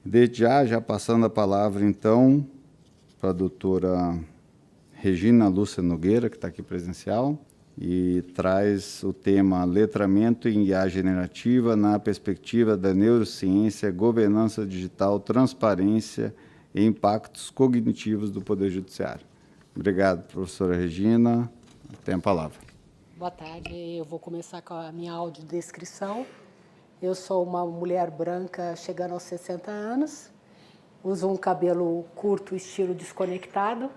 Desde já passando a palavra, então, para a doutora Regina Lúcia Nogueira, que está aqui presencial, e traz o tema letramento em IA generativa na perspectiva da neurociência, governança digital, transparência e impactos cognitivos do Poder Judiciário. Obrigado, professora Regina. Tem a palavra. Boa tarde. Eu vou começar com a minha audiodescrição. Eu sou uma mulher branca chegando aos 60 anos, uso um cabelo curto, estilo desconectado,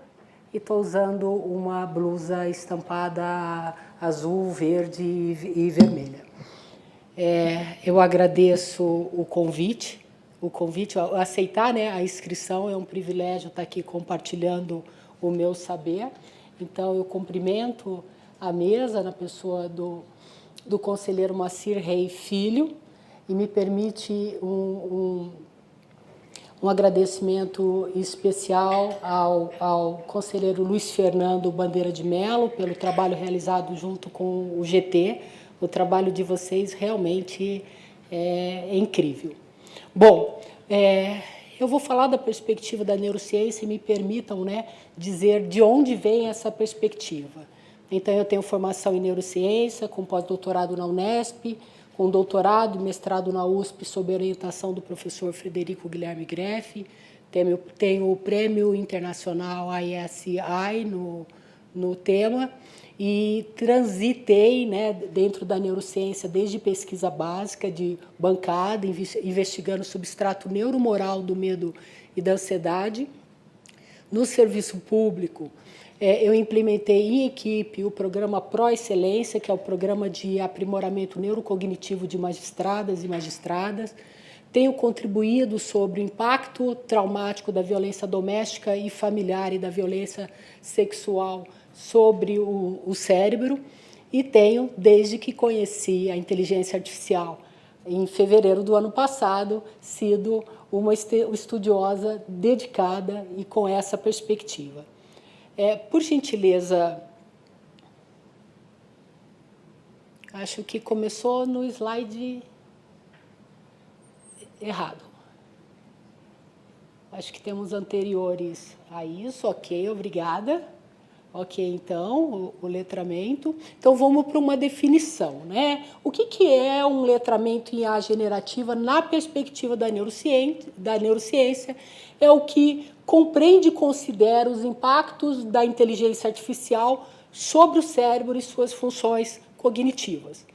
e estou usando uma blusa estampada azul, verde e vermelha. Eu agradeço o convite, aceitar, né, a inscrição. É um privilégio estar aqui compartilhando o meu saber. Então, eu cumprimento a mesa na pessoa do conselheiro Moacir Rei Filho, e me permite um agradecimento especial ao conselheiro Luiz Fernando Bandeira de Mello pelo trabalho realizado junto com o GT. O trabalho de vocês realmente é incrível. Bom, eu vou falar da perspectiva da neurociência e me permitam, né, dizer de onde vem essa perspectiva. Então, eu tenho formação em neurociência, com pós-doutorado na Unesp, com doutorado e mestrado na USP, sob orientação do professor Frederico Guilherme Greff. Tenho o Prêmio Internacional ISI no tema, e transitei, né, dentro da neurociência desde pesquisa básica de bancada, investigando o substrato neuromoral do medo e da ansiedade. No serviço público, eu implementei em equipe o programa Pro Excelência, que é o programa de aprimoramento neurocognitivo de magistradas e magistradas. Tenho contribuído sobre o impacto traumático da violência doméstica e familiar e da violência sexual sobre o cérebro. E tenho, desde que conheci a inteligência artificial, em fevereiro do ano passado, sido uma estudiosa dedicada e com essa perspectiva. Por gentileza, acho que começou no slide errado. Acho que temos anteriores a isso. Ok, obrigada. Ok, então, o letramento. Então, vamos para uma definição, né? O que é um letramento em IA generativa na perspectiva da neurociência? É o que compreende e considera os impactos da inteligência artificial sobre o cérebro e suas funções cognitivas.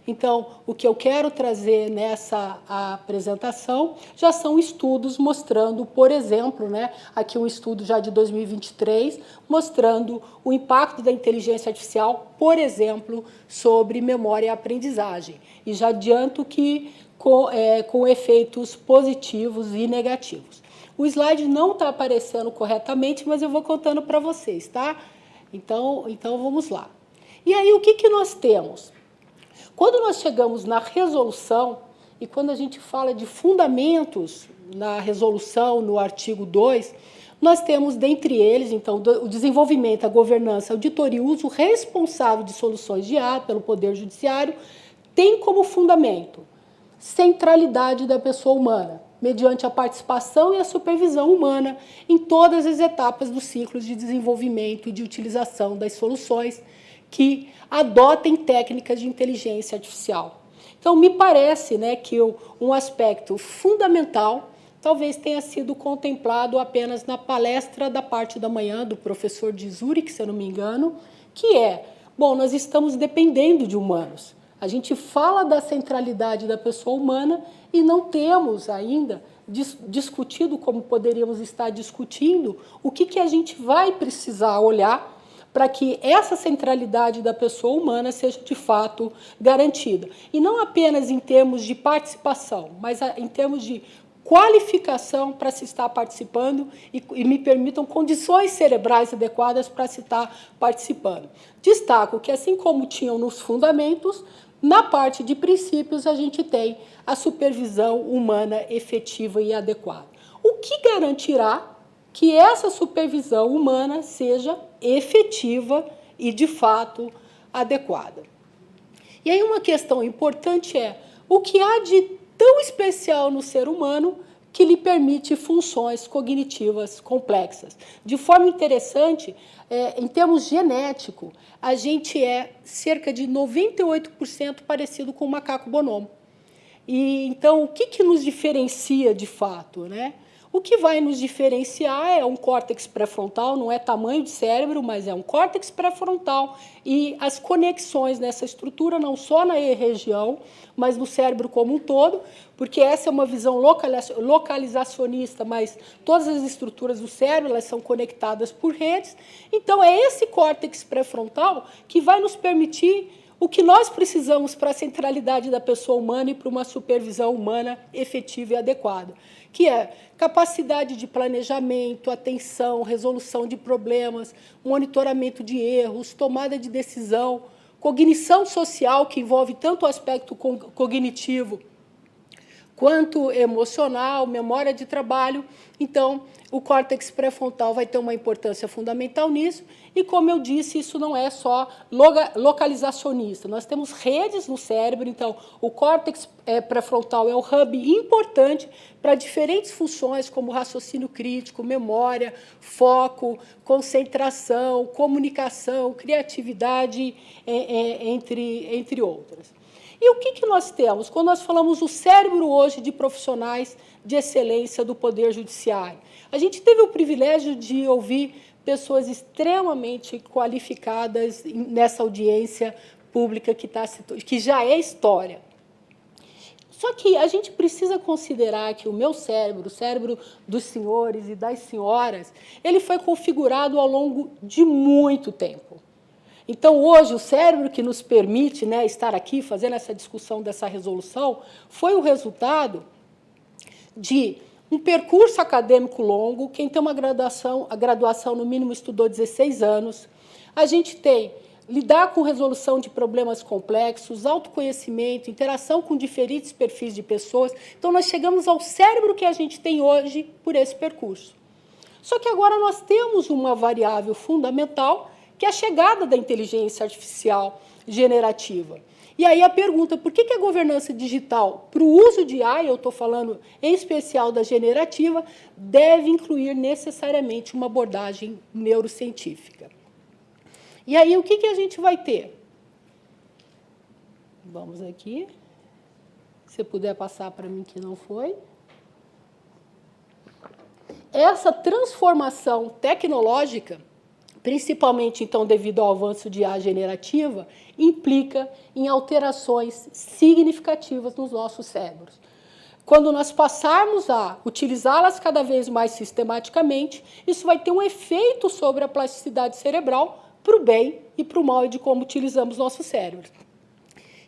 Então, o que eu quero trazer nessa apresentação já são estudos mostrando, por exemplo, né, aqui um estudo já de 2023, mostrando o impacto da inteligência artificial, por exemplo, sobre memória e aprendizagem. E já adianto que com efeitos positivos e negativos. O slide não está aparecendo corretamente, mas eu vou contando para vocês, tá? Então vamos lá. E aí, o que nós temos? Quando nós chegamos na resolução, e quando a gente fala de fundamentos na resolução, no artigo 2, nós temos, dentre eles, então, o desenvolvimento, a governança, a auditoria e o uso responsável de soluções de IA pelo Poder Judiciário, tem como fundamento centralidade da pessoa humana, mediante a participação e a supervisão humana em todas as etapas dos ciclos de desenvolvimento e de utilização das soluções que adotem técnicas de inteligência artificial. Então, me parece, né, que um aspecto fundamental talvez tenha sido contemplado apenas na palestra da parte da manhã do professor de Zurich, se eu não me engano, que bom, nós estamos dependendo de humanos. A gente fala da centralidade da pessoa humana e não temos ainda discutido, como poderíamos estar discutindo, o que a gente vai precisar olhar para que essa centralidade da pessoa humana seja, de fato, garantida. E não apenas em termos de participação, mas em termos de qualificação para se estar participando e me permitam condições cerebrais adequadas para se estar participando. Destaco que, assim como tinham nos fundamentos, na parte de princípios a gente tem a supervisão humana efetiva e adequada. O que garantirá que essa supervisão humana seja efetiva e, de fato, adequada? E aí uma questão importante o que há de tão especial no ser humano que lhe permite funções cognitivas complexas. De forma interessante, em termos genéticos, a gente é cerca de 98% parecido com o macaco bonomo. E, então, o que nos diferencia de fato, né? O que vai nos diferenciar é um córtex pré-frontal, não é tamanho de cérebro, mas é um córtex pré-frontal e as conexões nessa estrutura, não só na região, mas no cérebro como um todo, porque essa é uma visão localizacionista, mas todas as estruturas do cérebro elas são conectadas por redes. Então, é esse córtex pré-frontal que vai nos permitir o que nós precisamos para a centralidade da pessoa humana e para uma supervisão humana efetiva e adequada, que é capacidade de planejamento, atenção, resolução de problemas, monitoramento de erros, tomada de decisão, cognição social, que envolve tanto o aspecto cognitivo quanto emocional, memória de trabalho. Então, o córtex pré-frontal vai ter uma importância fundamental nisso, e, como eu disse, isso não é só localizacionista. Nós temos redes no cérebro, então, o córtex pré-frontal é um hub importante para diferentes funções, como raciocínio crítico, memória, foco, concentração, comunicação, criatividade, entre outras. E o que nós temos quando nós falamos o cérebro hoje de profissionais de excelência do Poder Judiciário? A gente teve o privilégio de ouvir pessoas extremamente qualificadas nessa audiência pública que já é história. Só que a gente precisa considerar que o meu cérebro, o cérebro dos senhores e das senhoras, ele foi configurado ao longo de muito tempo. Então, hoje, o cérebro que nos permite, né, estar aqui fazendo essa discussão dessa resolução foi o resultado de um percurso acadêmico longo. Quem tem uma graduação, a graduação no mínimo estudou 16 anos. A gente tem lidar com resolução de problemas complexos, autoconhecimento, interação com diferentes perfis de pessoas. Então, nós chegamos ao cérebro que a gente tem hoje por esse percurso. Só que agora nós temos uma variável fundamental, que é a chegada da inteligência artificial generativa. E aí a pergunta, por que a governança digital, para o uso de AI, eu estou falando em especial da generativa, deve incluir necessariamente uma abordagem neurocientífica? E aí o que a gente vai ter? Vamos aqui. Se puder passar para mim que não foi. Essa transformação tecnológica, principalmente, então, devido ao avanço de IA generativa, implica em alterações significativas nos nossos cérebros. Quando nós passarmos a utilizá-las cada vez mais sistematicamente, isso vai ter um efeito sobre a plasticidade cerebral para o bem e para o mal e de como utilizamos nossos cérebros.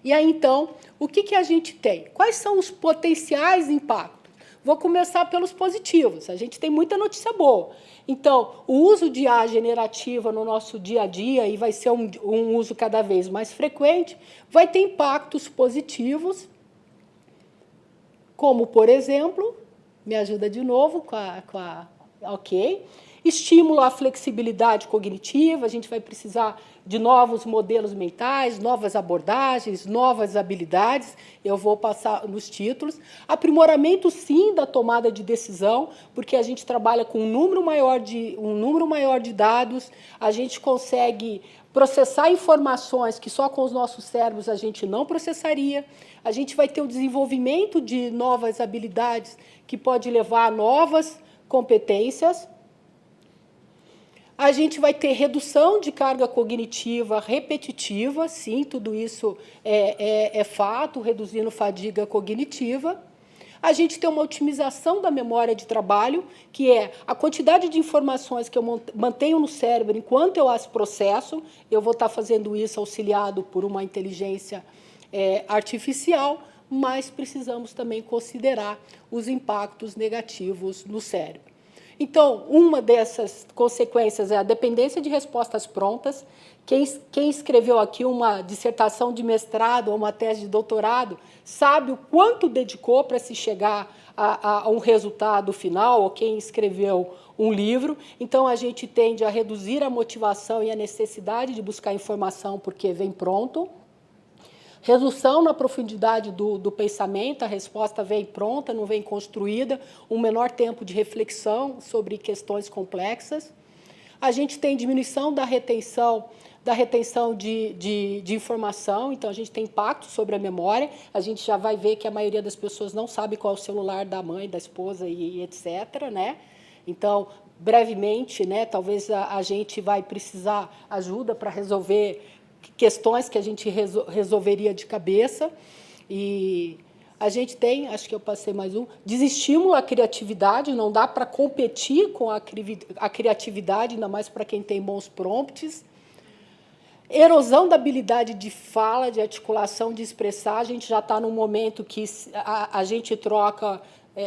E aí, então, o que a gente tem? Quais são os potenciais impactos? Vou começar pelos positivos. A gente tem muita notícia boa. Então, o uso de IA generativa no nosso dia a dia, e vai ser um uso cada vez mais frequente, vai ter impactos positivos, como, por exemplo, me ajuda de novo ok, estímulo à flexibilidade cognitiva, a gente vai precisar de novos modelos mentais, novas abordagens, novas habilidades, eu vou passar nos títulos. Aprimoramento, sim, da tomada de decisão, porque a gente trabalha com um número maior de dados, a gente consegue processar informações que só com os nossos cérebros a gente não processaria, a gente vai ter o desenvolvimento de novas habilidades que pode levar a novas competências. A gente vai ter redução de carga cognitiva repetitiva, sim, tudo isso é fato, reduzindo fadiga cognitiva. A gente tem uma otimização da memória de trabalho, que é a quantidade de informações que eu mantenho no cérebro enquanto eu as processo. Eu vou estar fazendo isso auxiliado por uma inteligência artificial, mas precisamos também considerar os impactos negativos no cérebro. Então, uma dessas consequências é a dependência de respostas prontas. Quem escreveu aqui uma dissertação de mestrado ou uma tese de doutorado sabe o quanto dedicou para se chegar a um resultado final, ou quem escreveu um livro. Então, a gente tende a reduzir a motivação e a necessidade de buscar informação porque vem pronto. Redução na profundidade do pensamento, a resposta vem pronta, não vem construída, um menor tempo de reflexão sobre questões complexas. A gente tem diminuição da retenção de informação, então a gente tem impacto sobre a memória, a gente já vai ver que a maioria das pessoas não sabe qual é o celular da mãe, da esposa e etc., né? Então, brevemente, né, talvez a gente vai precisar ajuda para resolver questões que a gente resolveria de cabeça. E a gente tem, acho que eu passei mais um, desestímulo à criatividade, não dá para competir com a criatividade, ainda mais para quem tem bons prompts. Erosão da habilidade de fala, de articulação, de expressar. A gente já está num momento que a gente troca...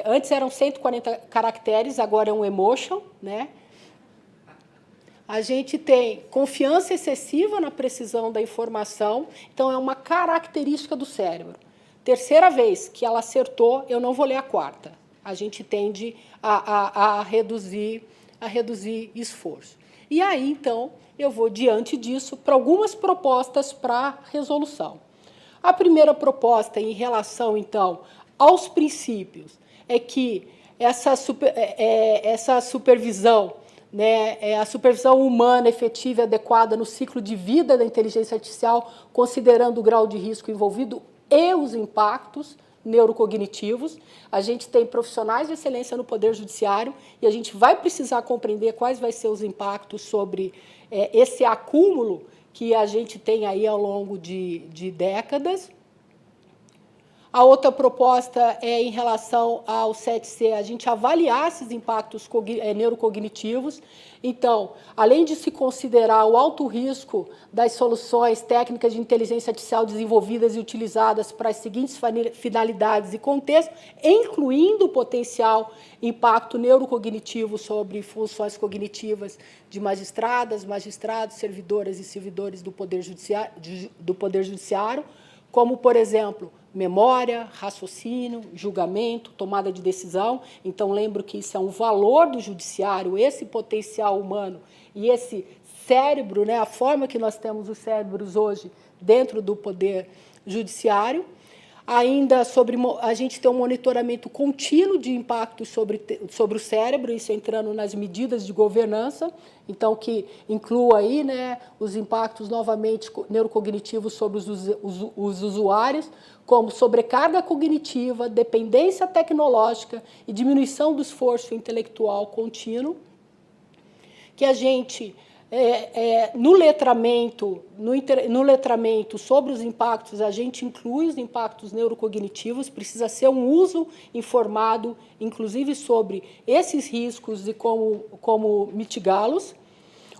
antes eram 140 caracteres, agora é um emotion, né? A gente tem confiança excessiva na precisão da informação, então é uma característica do cérebro. Terceira vez que ela acertou, eu não vou ler a quarta. A gente tende a reduzir esforço. E aí, então, eu vou, diante disso, para algumas propostas para resolução. A primeira proposta, em relação, então, aos princípios, é que essa supervisão, né, a supervisão humana efetiva e adequada no ciclo de vida da inteligência artificial, considerando o grau de risco envolvido e os impactos neurocognitivos. A gente tem profissionais de excelência no Poder Judiciário e a gente vai precisar compreender quais vão ser os impactos sobre esse acúmulo que a gente tem aí ao longo de décadas. A outra proposta é em relação ao 7C, a gente avaliar esses impactos neurocognitivos. Então, além de se considerar o alto risco das soluções técnicas de inteligência artificial desenvolvidas e utilizadas para as seguintes finalidades e contextos, incluindo o potencial impacto neurocognitivo sobre funções cognitivas de magistradas, magistrados, servidoras e servidores do Poder Judiciário, como, por exemplo, memória, raciocínio, julgamento, tomada de decisão. Então, lembro que isso é um valor do judiciário, esse potencial humano e esse cérebro, né, a forma que nós temos os cérebros hoje dentro do Poder Judiciário. Ainda a gente tem um monitoramento contínuo de impactos sobre o cérebro, isso entrando nas medidas de governança, então que inclua aí, né, os impactos novamente neurocognitivos sobre os usuários, como sobrecarga cognitiva, dependência tecnológica e diminuição do esforço intelectual contínuo, que a gente... no letramento sobre os impactos, a gente inclui os impactos neurocognitivos, precisa ser um uso informado, inclusive sobre esses riscos e como mitigá-los.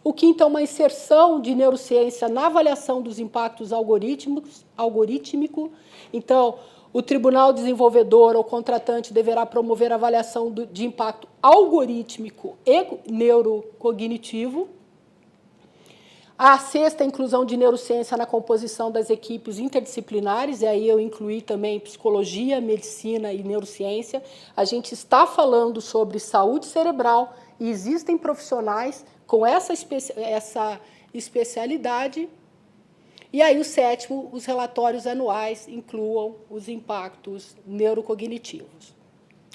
O quinto é uma inserção de neurociência na avaliação dos impactos algorítmico. Então, o tribunal desenvolvedor ou contratante deverá promover a avaliação de impacto algorítmico e neurocognitivo. A sexta, a inclusão de neurociência na composição das equipes interdisciplinares, e aí eu incluí também psicologia, medicina e neurociência. A gente está falando sobre saúde cerebral e existem profissionais com essa especialidade. E aí o sétimo, os relatórios anuais incluam os impactos neurocognitivos.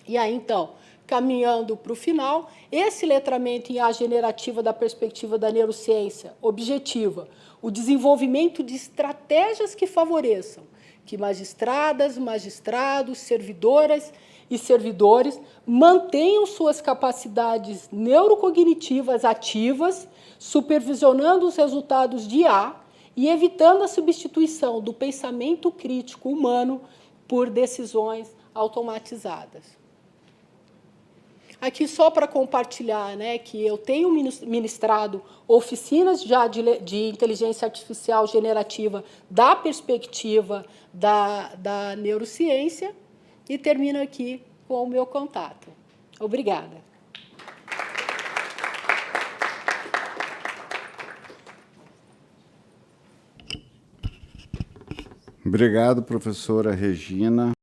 E aí, então, caminhando para o final, esse letramento em IA generativa da perspectiva da neurociência objetiva o desenvolvimento de estratégias que favoreçam que magistradas, magistrados, servidoras e servidores mantenham suas capacidades neurocognitivas ativas, supervisionando os resultados de IA e evitando a substituição do pensamento crítico humano por decisões automatizadas. Aqui, só para compartilhar, né, que eu tenho ministrado oficinas já de inteligência artificial generativa da perspectiva da neurociência e termino aqui com o meu contato. Obrigada. Obrigado, professora Regina.